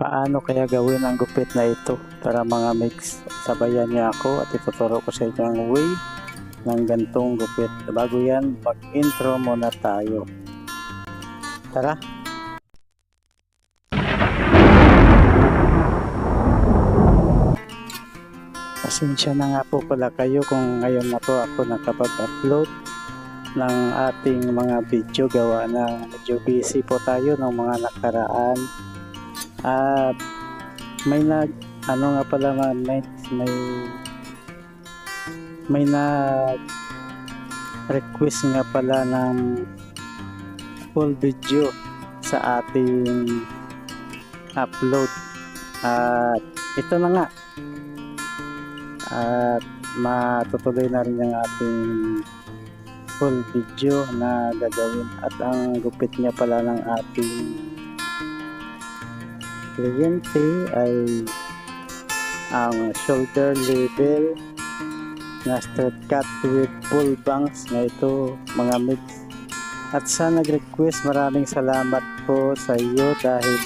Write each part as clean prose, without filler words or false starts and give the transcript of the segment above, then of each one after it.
Paano kaya gawin ang gupit na ito? Tara mga mix, sabayan niya ako at ituturo ko sa inyo ang way ng gantong gupit. Bago yan, mag-intro muna tayo. Tara! Pasensya na nga po pala kayo kung ngayon na po ako nakapag-upload ng ating mga video. Gawa na medyo busy po tayo ng mga nakaraan. At may nga pala may na request nga pala ng full video sa ating upload, at ito na nga, at matutuloy na rin ang ating full video na gagawin. At ang gupit niya pala ng ating kliyente ay ang shoulder level na straight cut with full bangs na ito mga mix. At sa nag-request, maraming salamat po sa iyo dahil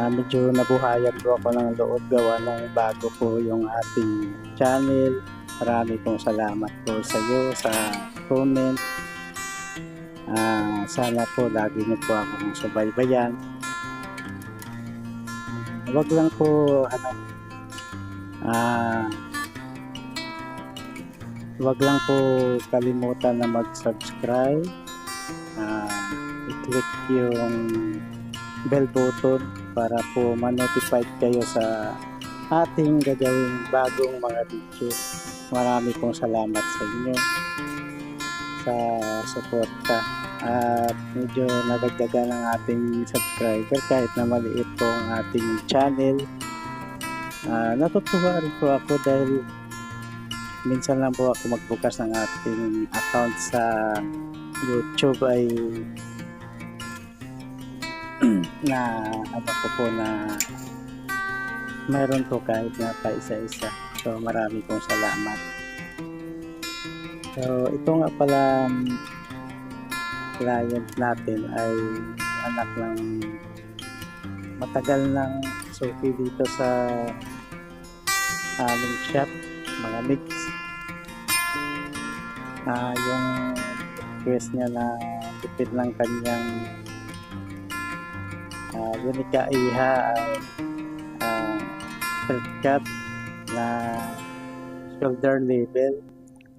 medyo nabuhayan po ako ng loob gawa ng bago po yung ating channel. Marami pong salamat po sa iyo sa comment. Sana po lagi niyo po akong subaybayan. Wag lang po kalimutan na mag-subscribe, i-click yung bell button para po ma-notified kayo sa ating gagawing bagong mga video. Marami pong salamat sa inyo sa suporta, at medyo nadagdagan ang ating subscriber kahit na maliit po ang ating channel. Natutuwa rin po ako dahil minsan lang po ako magbukas ng ating account sa YouTube ay na meron po kahit na pa isa-isa. So marami pong salamat. So ito nga pala client natin ay anak ng matagal ng suki dito sa aming shop mga mix. Yung request niya na ipit ng kanyang unika iha ay straight cut na shoulder level,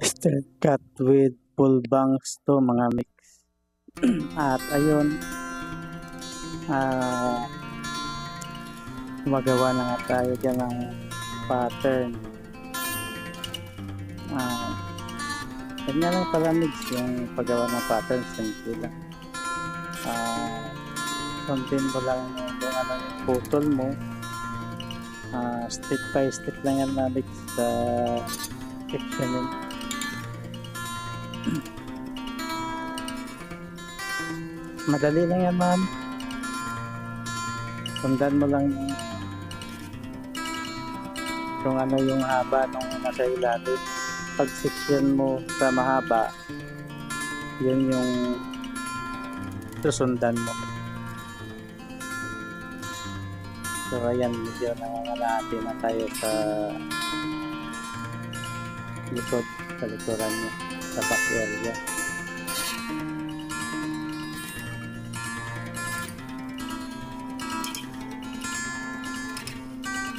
straight cut with full bangs to mga mix. At ayun, magawa na nga tayo dyan ng pattern. Ganyan lang pala mix yung paggawa ng pattern, simple lang. Sundin mo lang yung putol mo, step by step lang yan na mix sa sectioning. Madali lang yan, ma'am. Sundan mo lang kung ano yung haba nung nasa ilalim. Pag section mo sa mahaba, yun yung susundan mo. So ayan, medyo nangangalati na tayo sa likod, sa likuran niya, sa back area.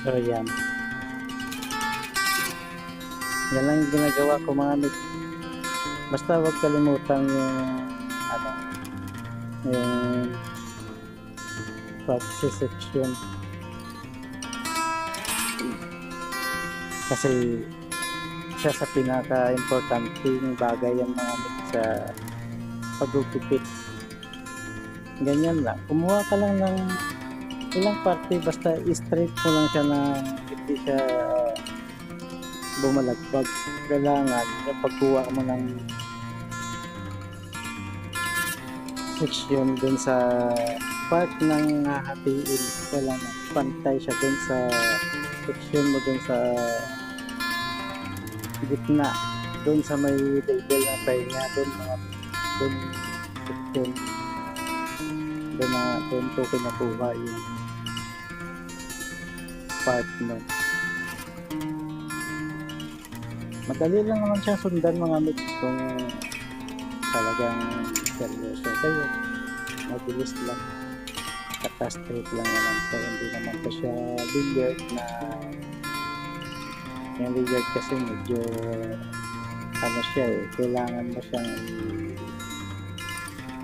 So yan lang yung ginagawa ko mga mix. Basta wag kalimutan yung pag-section, kasi isa sa pinaka-importanting bagay yung mga mix sa pagugupit. Ganyan lang, kumuha ka lang ng ilang parte, basta straight mo lang siya na hindi siya bumalagbag. Kailangan yung pagkuha mo ng section dun sa part ng hahatiin, kailangan pantay siya dun sa section mo, dun sa gitna, dun sa may label na pahinga, dun section doon ko kinukuha yung part nun. Madali lang naman siya sundan mga mix kung talagang seryoso kayo. Mabilis lang. At straight lang naman po. Hindi naman po siya billiard na yung billiard kasi medyo ano siya kailangan mo siyang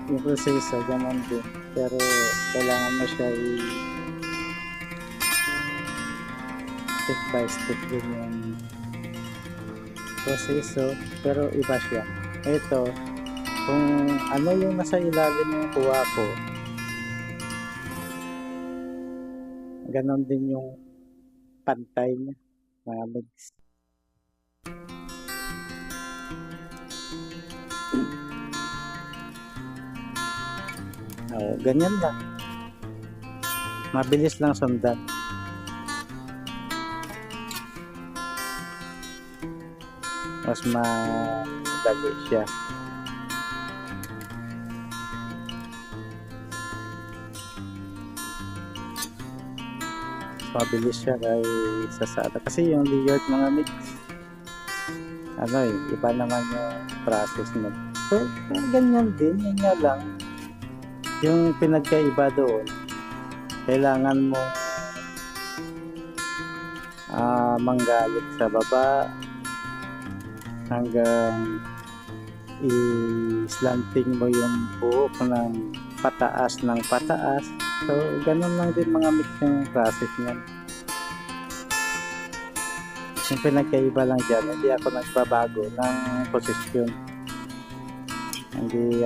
yung proseso ganun din. Pero kailangan mo siya step by step din yung proseso, pero iba siya. Ito, kung ano yung nasa ilalim ng kuha ko, ganon din yung pantay niya, mga mix. Ganyan lang. Mabilis lang sundan. Mas madali siya. Mabilis siya sa kasi yung billiard mga mix iba naman yung process mo. So ganyan din, yun nga lang yung pinagkaiba doon, kailangan mo manggalit sa baba hanggang i-slanting mo yung buhok ng pataas. So ganun lang din mga mix yung process niyan. Yung pinagkaiba lang dyan, hindi ako nagbabago ng posisyon. Hindi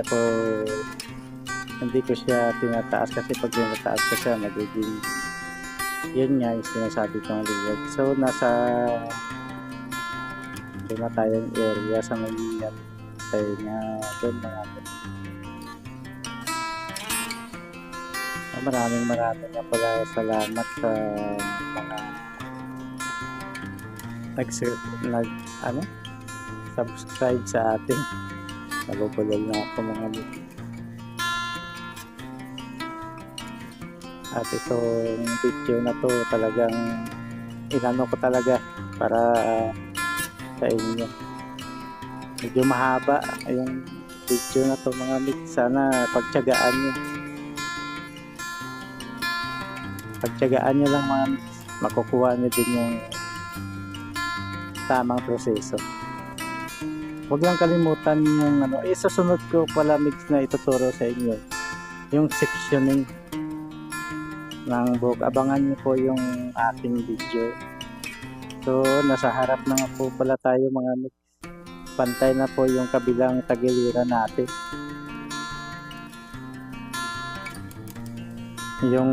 ko siya tinataas kasi pag tinataas ko siya magiging yun nga yung sinasabi kong reward. So nasa tayong area sa Manila tayo nga doon mga maraming nga pala salamat sa mga subscribe sa atin. Nagubulol na ako mga nito. At itong video na to talagang inano ko talaga para sa inyo. Medyo mahaba yung video na to mga mix. Sana pagtiyagaan nyo. Pagtiyagaan nyo lang mga mix. Makukuha nyo din yung tamang proseso. Huwag lang kalimutan yung susunod ko pala mix na ituturo sa inyo. Yung sectioning ng buhok. Abangan nyo po yung ating video. So, nasa harap na nga po pala tayo mga mix. Pantay na po yung kabilang tagiliran natin. Yung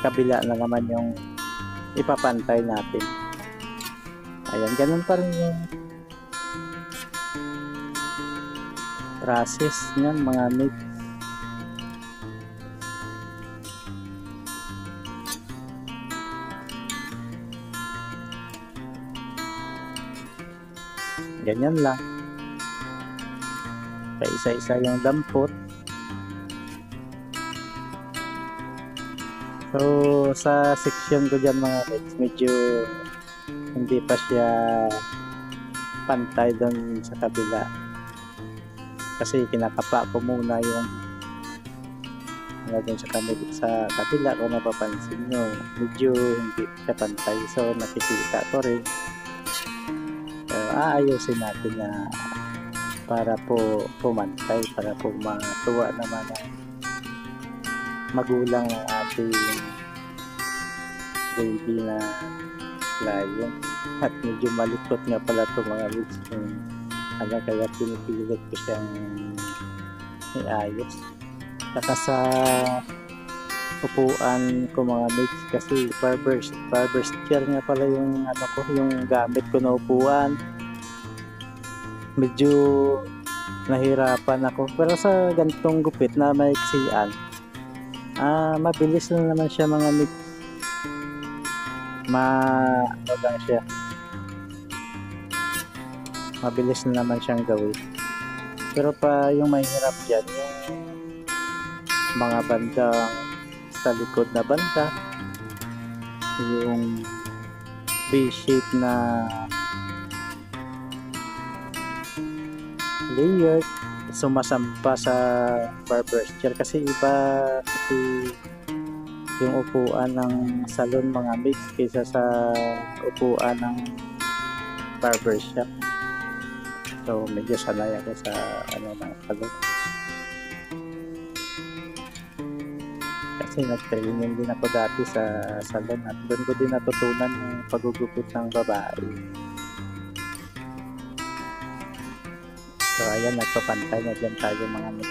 kabila na naman yung ipapantay natin. Ayan, ganun pa rin yung process niyan mga mix. Ganyan lang. Isa-isa yung dampot. So, sa section ko dyan mga mix, medyo hindi pa siya pantay doon sa kabila. Kasi kinakapa ko muna yung doon sa kabila kung napapansin nyo. Medyo hindi siya pantay. So, nakikita ko rin. Aayusin natin na para po pumantay, para po matuwa naman ang magulang ng ating baby na client. At medyo malikot nga pala ito mga lids kaya pinipilit ko siyang iayos. Saka sa upuan ko mga mates kasi barber's chair nga pala yung yung gamit ko na upuan. Medyo nahirapan ako pero sa gantong gupit na maiksian mabilis lang naman siya mga mates. Lang siya, mabilis na naman siyang gawin. Pero pa yung mahirap dyan yung mga bandang sa likod na banda, yung V-shape na layer sumasampa sa barber's chair, kasi iba kasi yung upuan ng salon mga mix kaysa sa upuan ng barbershop. So medyo sanay ako sa ano ng salon, kasi nag-training din ako dati sa salon at doon ko din natutunan yung pagugupit ng babae. So ayan, nagpapantay na dyan tayo mga mix.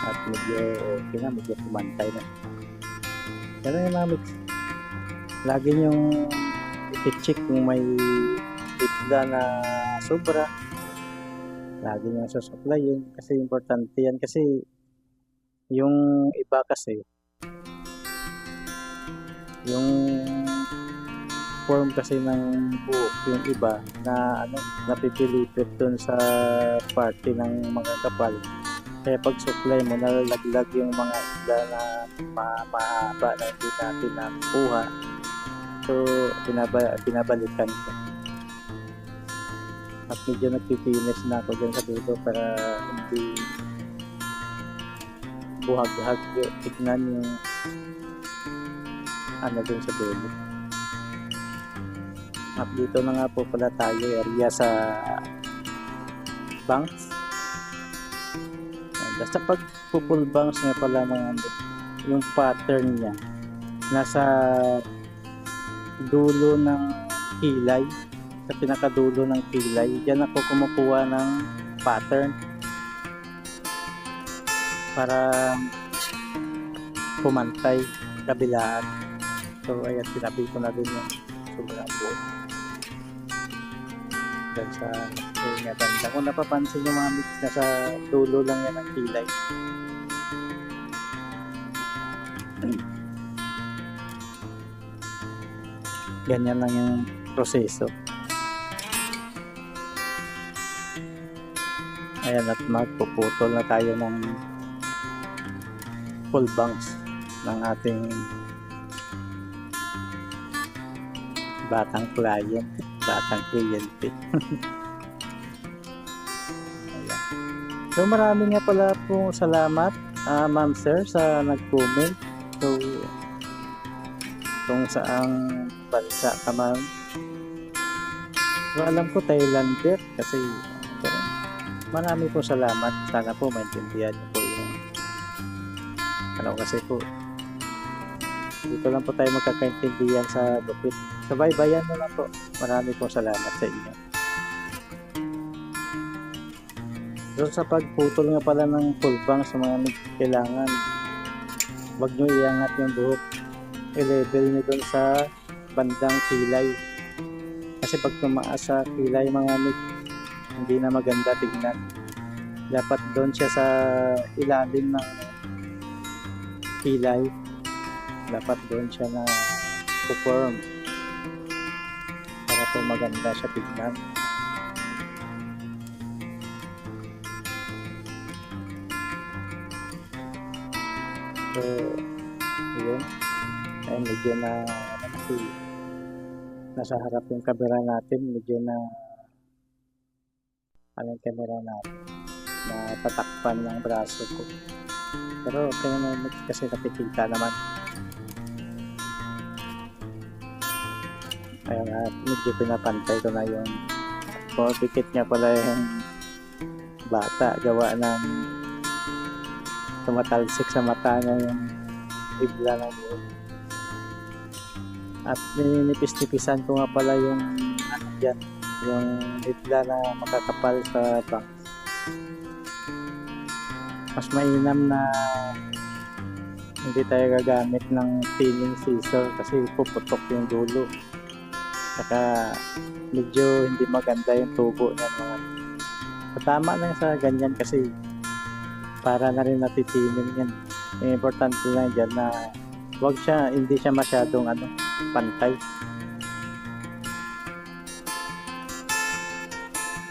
At medyo okay na, medyo pumantay na. Pero yung mga mix, lagi yung i-check kung may bigla na sobra. Lagi nyo susupply yun, kasi importante yan. Kasi yung iba kasi, yung form kasi ng buhok, yung iba na ano, napipilipit dun sa party ng mga kapal. Kaya pag supply mo, nalalaglag yung mga isda na mahaba na hindi natin nakuha. So, pinabalikan ko. At medyo nagpipinis na ako dyan sa dulo para hindi buhag-hag tignan yung ano dun sa dulo. At dito na nga po pala tayo, area sa banks. Basta pag full bangs nga pala mga yung pattern niya nasa dulo ng kilay, sa pinakadulo ng kilay. Diyan ako kumukuha ng pattern para pumantay kabilaan. So ayan, sinabi ko na din yung sobrang buo dyan sa nga banda. Kung napapansin yung mga mix, nasa dulo lang yan ang kilay. Ganyan lang yung proseso. Ayan, at magpuputol na tayo ng full bangs ng ating batang client, batang kliyente. Ayan. So marami nga pala po salamat ma'am sir sa nag-comment. So kung saang bansa ka ma'am. So alam ko Thailander kasi marami po salamat. Sana po maintindihan niyo po yung ano, kasi po dito lang po tayo magkakaintindihan sa gupit. Sabay-bayan na lang po. Marami po salamat sa inyo. So sa pagputol nga pala ng full bang sa mga kailangan, wag nyo iangat yung buhok, i-level nyo dun sa bandang kilay, kasi pag tumaas sa kilay mga mix, hindi na maganda tignan. Dapat doon siya sa ilalim ng kilay, dapat doon siya na perform para po maganda siya tignan. So yun, ay medyo na kasi nasa harap yung camera natin, medyo na ang camera natin na tatakpan ng braso ko, pero okay naman kasi nakikita naman. Ayan, at medyo pinapantay ko na yung pumapikit nga pala yung bata, gawa ng tumatalsik sa mata niya yung bigla na yun. At ninipis-nipisan ko nga pala yung ano dyan, yung bigla na makakapal sa bangs. Mas mainam na hindi tayo gagamit ng thinning scissor kasi puputok yung dulo. Saka medyo hindi maganda yung tubo niya mga. So, tama lang sa ganyan kasi para na rin natitinin yan. Yung importante lang dyan na wag siya, hindi siya masyadong pantay.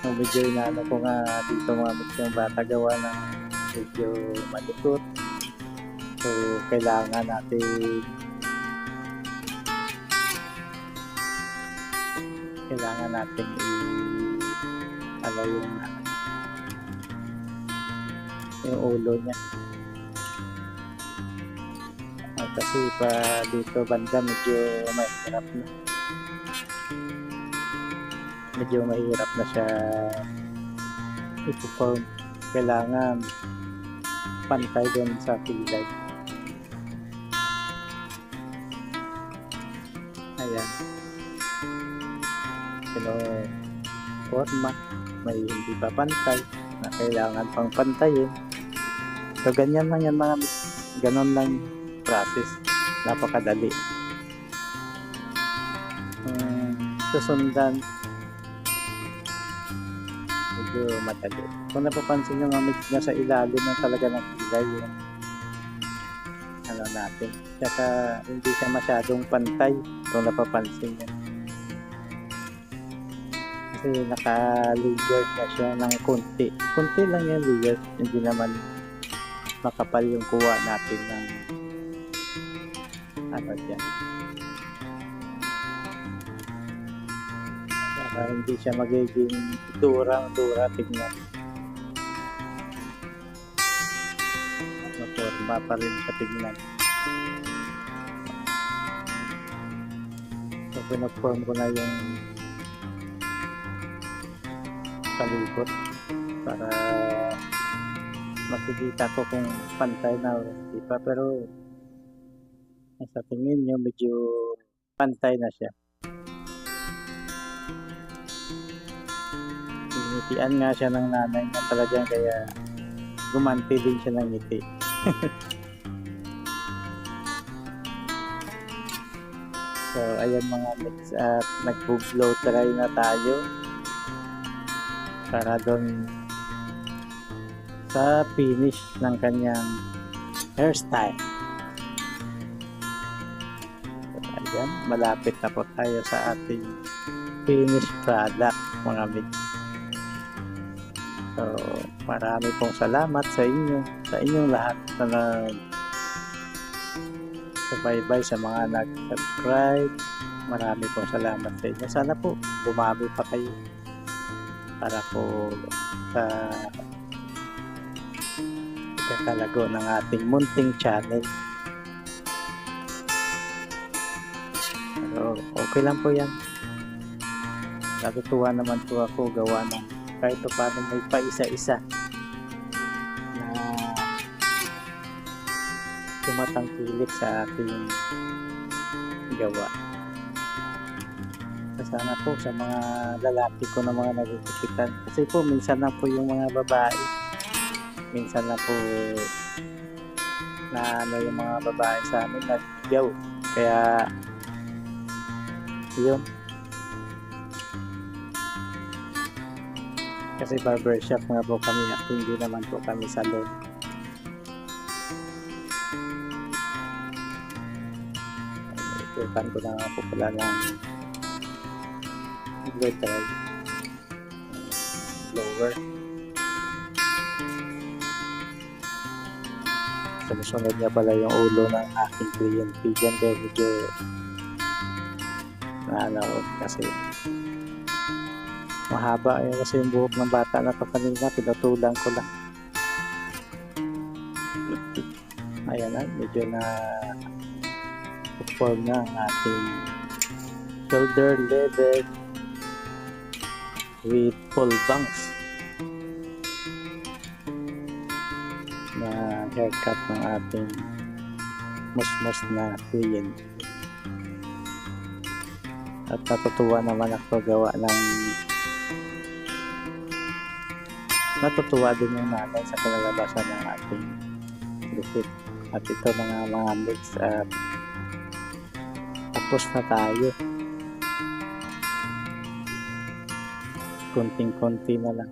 So, medyo inaano ko nga dito mga mix yung bata, gawa ng medyo malikot. So, kailangan natin ano yung ulo niya. Kasi pa dito banda medyo mahirap na siya i-perform. Kailangan pantay din sa kilay. Ayan, pero forma may hindi pa pantay na kailangan pang pantayin. So ganyan lang yan ganon lang process, napakadali susundan, medyo madali. Kung napapansin nyo, na sa ilalim na talaga ng kilay yung ano natin, tsaka hindi siya masyadong pantay kung napapansin nyo, kasi naka-layered na siya ng konti lang yung layer, hindi naman makapal yung kuha natin ng ano dyan, para hindi siya magiging dura tignan, maporma pa rin sa tignan. So pinaform ko na yung palibot para makikita ko kung pantay na o hindi pa, pero sa tingin nyo medyo pantay na siya. Initian nga siya ng nanay niya talagang, kaya gumanti din siya ng ngiti. So ayan mga mix, at nag-blow dry na tayo para doon sa finish ng kanyang hairstyle. Ayan, malapit na po tayo sa ating finished product mga mix. So marami pong salamat sa inyong lahat na nag-subaybay, sa mga nag-subscribe. Marami pong salamat sa inyo. Sana po bumami pa kayo para po sa kakalago ng ating munting channel. Pero okay lang po yan. Natutuwa naman po ako gawa ng kahit pa paano may pa-isa-isa na tumatangkilik sa ating gawa. Sana po sa mga lalaki ko na mga nagugupitan, kasi po minsan na po yung mga babae, minsan na po na yung mga babae sa amin naggaw, kaya yun, kasi barbershop nga po kami at hindi naman po kami salon. Itutan ko na po pala ng blow dry blower. Sumusunod niya pala yung ulo ng aking kliyente dyan, kaya medyo naanawag kasi mahaba kasi yung buhok ng bata na to kanina, pinutulan ko lang. Ayan na, medyo na form na ang ating shoulder level with full bangs na haircut ng ating musmus na client. At natutuwa naman ako gawa ng natutuwa din yung nanay sa kalalabasan ng ating lupit. At ito na nga mga mix, at tapos na tayo, konting-konti na lang.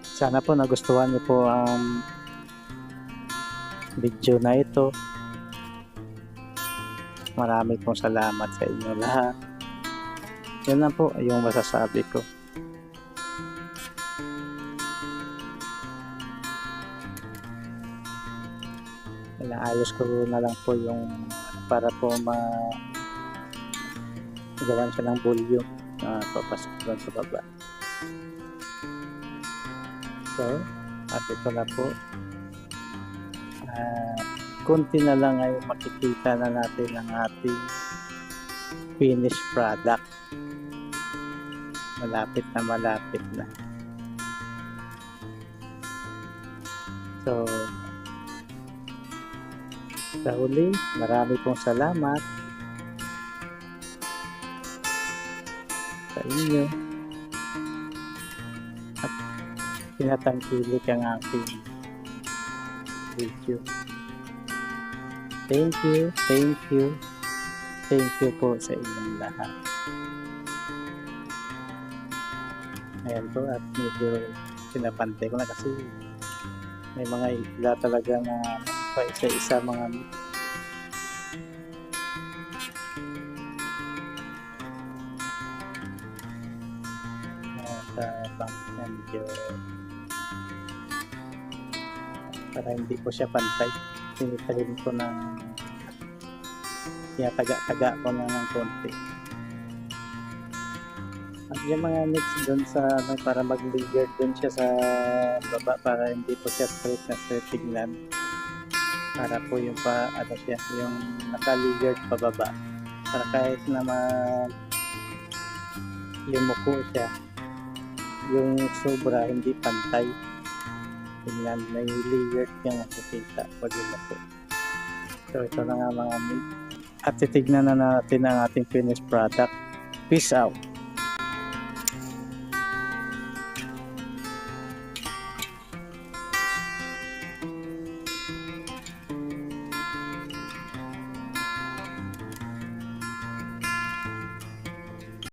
Sana po nagustuhan niyo po ang video na ito. Marami pong salamat sa inyo lahat. Yan lang po yung masasabi ko. Inaayos ko na lang po yung para po gawan siya ng volume na papasok doon sa baba. So, at ito na po. Konti na lang ay makikita na natin ang ating finished product. Malapit na. So, sa huli, marami pong salamat sa inyo at tinatangkilik ang aking video. Thank you po sa inyong lahat. Ayan po, at medyo pinapantay ko na kasi may mga isla talaga na pa isa-isa mga medyo para hindi po siya pantay. Tinitahin ko ng taga ko na ng konti. At yung mga mix dun sa para mag-layer dun siya sa baba para hindi po siya straight tignan. Para po yung siya, yung naka-layered pababa. Para kahit na yumuko siya, yung sobra hindi pantay. Tingnan, may layered yung makikita pag yumuko. So ito na nga mga mix. At titignan na natin ang ating finished product. Peace out!